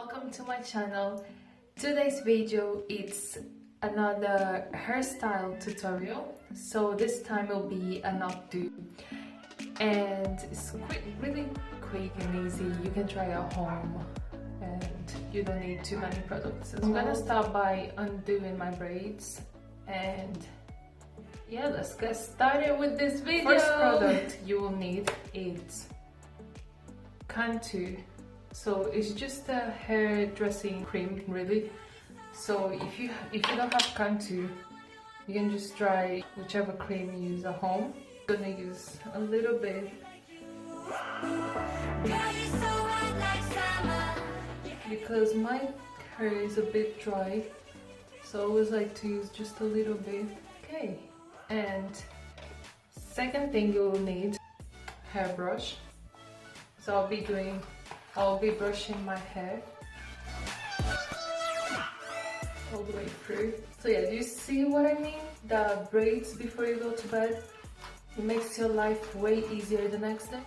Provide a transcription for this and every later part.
welcome to my channel. Today's video is another hairstyle tutorial. So this time will be an updo, and it's really quick and easy. You can try at home and you don't need too many products. I'm gonna start by undoing my braids, and yeah, let's get started with this video. First product you will need is CANTU. So it's just a hair dressing cream, really. So if you don't have CANTU, you can just try whichever cream you use at home. I'm gonna use a little bit because my hair is a bit dry, so I always like to use just a little bit. Okay, and second thing you'll need hairbrush. So I'll be brushing my hair all the way through. So yeah, do you see what I mean? The braids before you go to bed, it makes your life way easier the next day.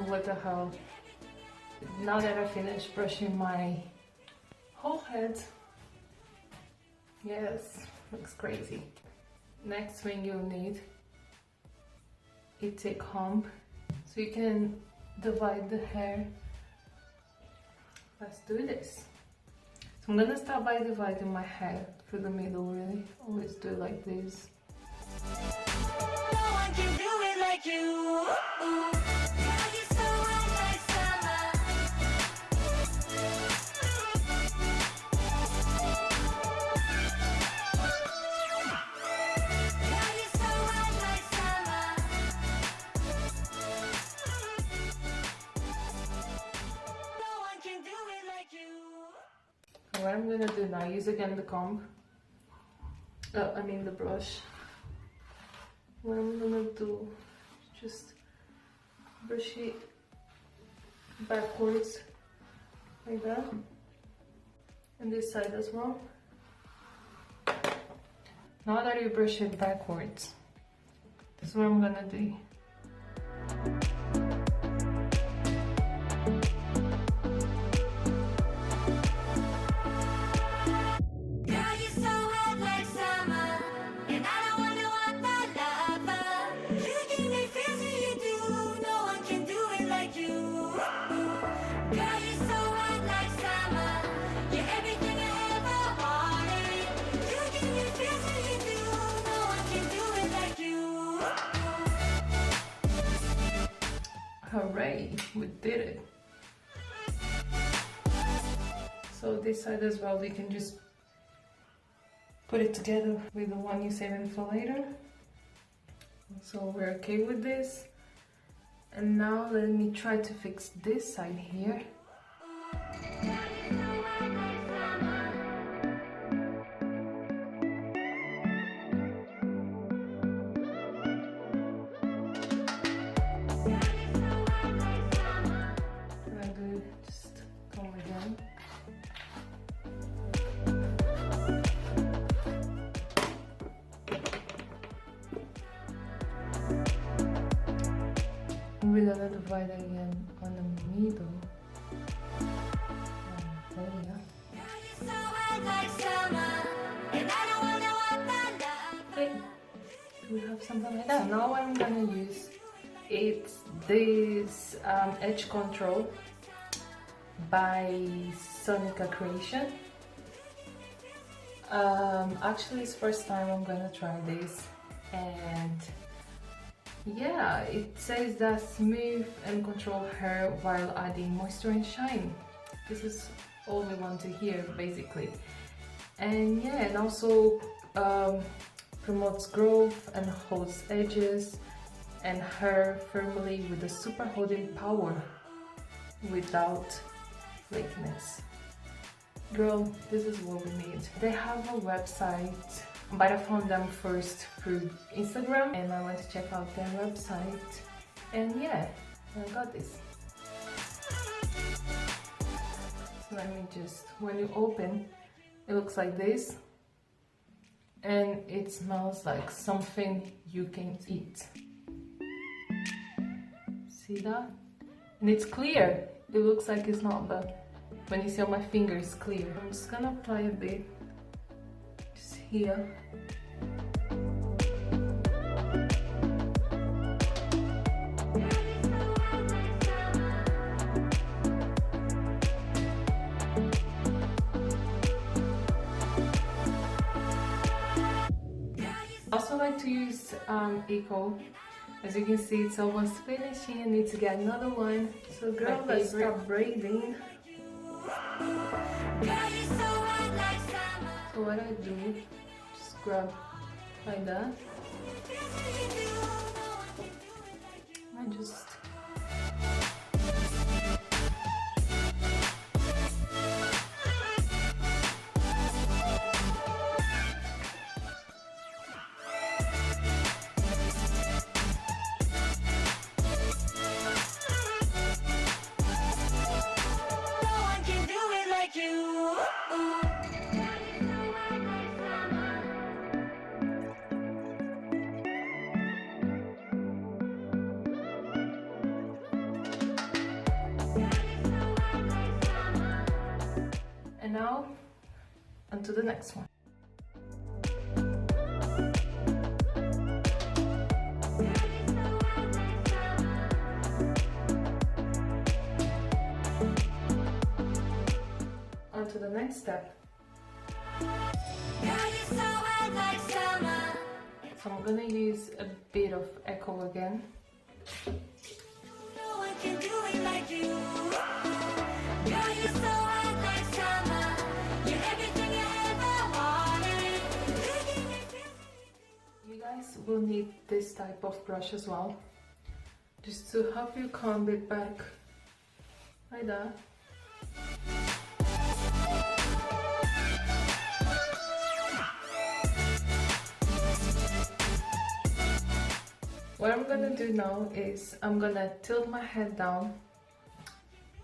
What the hell? Now that I finished brushing my whole head, yes, looks crazy. Next thing you'll need is a comb, so you can divide the hair. Let's do this. So I'm gonna start by dividing my hair through the middle, really. Always do it like this. No one can do it like you. What I'm gonna do now, use again the comb, the brush. What I'm gonna do, just brush it backwards, like that, and this side as well. Now that you brush it backwards, this is what I'm gonna do. Hooray, we did it. So this side as well, you can just put it together with the one you're saving for later. So we're okay with this. And now let me try to fix this side here. We're gonna divide again on the middle. Okay, we have something like that. Now what I'm gonna use is this edge control by SONICACREATION. Actually, it's first time I'm gonna try this, and Yeah, it says that smooth and control hair while adding moisture and shine. This is all we want to hear basically. And yeah, and also promotes growth and holds edges and hair firmly with a super holding power without flakiness. Girl, this is what we need. They have a website, but I found them first through Instagram and I went to check out their website, and yeah, I got this. So let me just, when you open, it looks like this, and it smells like something you can eat. See that? And it's clear. It looks like it's not, but when you see on my finger, it's clear. I'm just gonna apply a bit just here. I also like to use Eco. As you can see, it's almost finishing. I need to get another one. So girl, let's start braiding. So what I do, just grab like that. I just and now on to the next one. On to the next step. So I'm gonna use a bit of Echo again. No one can do it like you. Girl, you're so hot like summer. You're everything I ever wanted. You guys will need this type of brush as well, just to help you comb it back like that. What I'm gonna do now is I'm gonna tilt my head down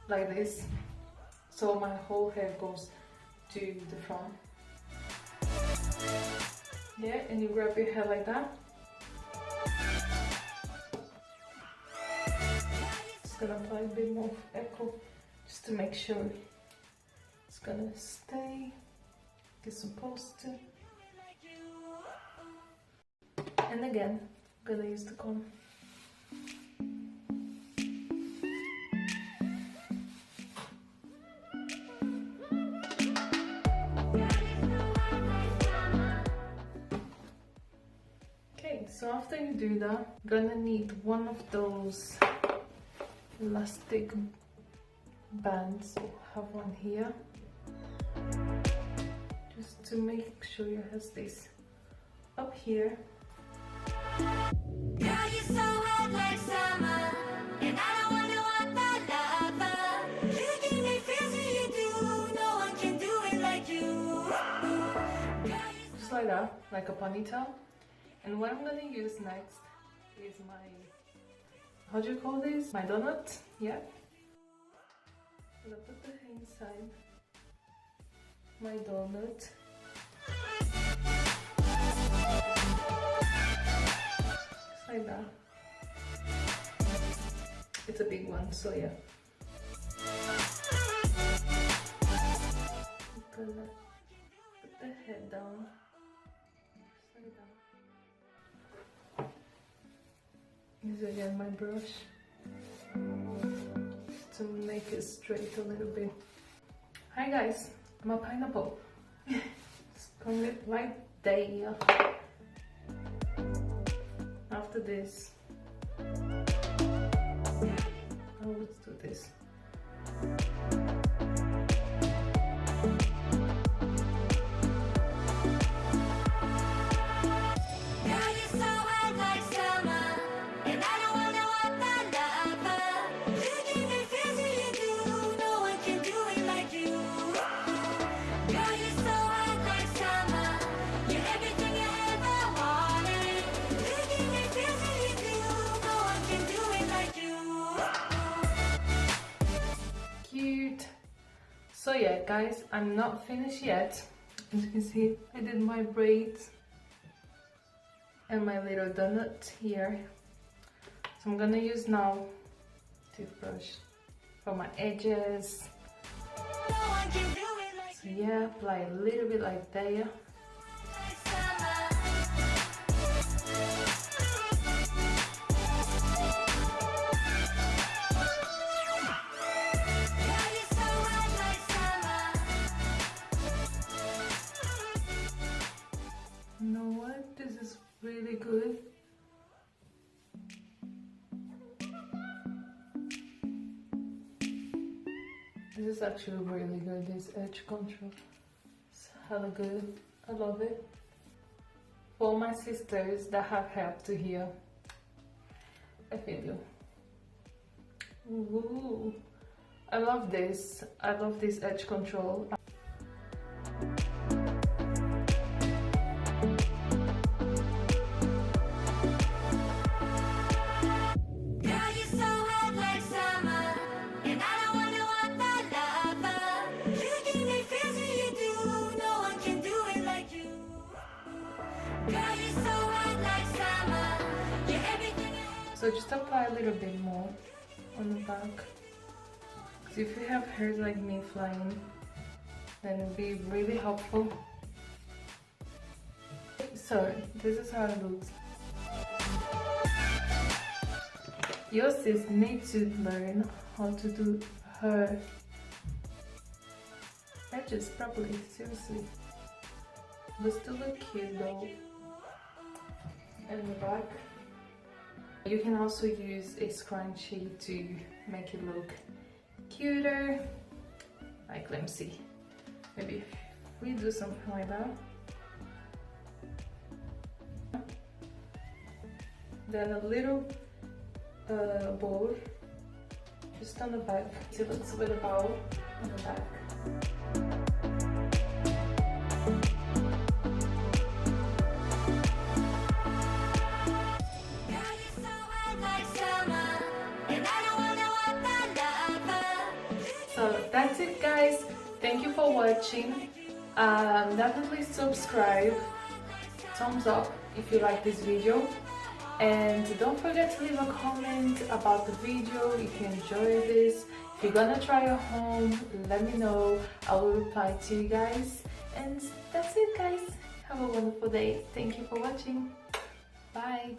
like this, so my whole hair goes to the front. Yeah, and you grab your hair like that. Just gonna apply a bit more Echo just to make sure it's gonna stay like it's supposed to. And again, I'm gonna use the comb. Okay, so after you do that, you're gonna need one of those elastic bands. So have one here, just to make sure your hair stays up here. Girl, you're so hot like summer, and I don't wonder what the lover. You give me feels when you do. No one can do it like you. Just like that, like a ponytail. And what I'm gonna use next is my, how do you call this? My donut, yeah. I'm gonna put the hair inside my donut. Like that. It's a big one, so yeah. I'm gonna put the head down. Just like that. Use again my brush just to make it straight a little bit. Hi guys, I'm a pineapple. Just comb it right there. After this, let's do this. So yeah guys, I'm not finished yet. As you can see, I did my braids and my little donut here. So I'm gonna use now toothbrush for my edges. So yeah, apply a little bit like there. You know what? This is really good. This is actually really good, this edge control. It's hella good. I love it. For my sisters that have helped to here, I feel you. Ooh. I love this. I love this edge control. So just apply a little bit more on the back. So if you have hairs like me flying, then it'll be really helpful. So this is how it looks. Your sis needs to learn how to do her edges properly, seriously. But still look cute though. And the back. You can also use a scrunchie to make it look cuter. Like, let me see. Maybe if we do something like that. Then a little bowl just on the back. So it looks with a bowl on the back. So that's it guys, thank you for watching. Definitely subscribe, thumbs up if you like this video, and don't forget to leave a comment about the video if you enjoy this. If you're gonna try at home, let me know, I will reply to you guys. And that's it guys, have a wonderful day. Thank you for watching. Bye.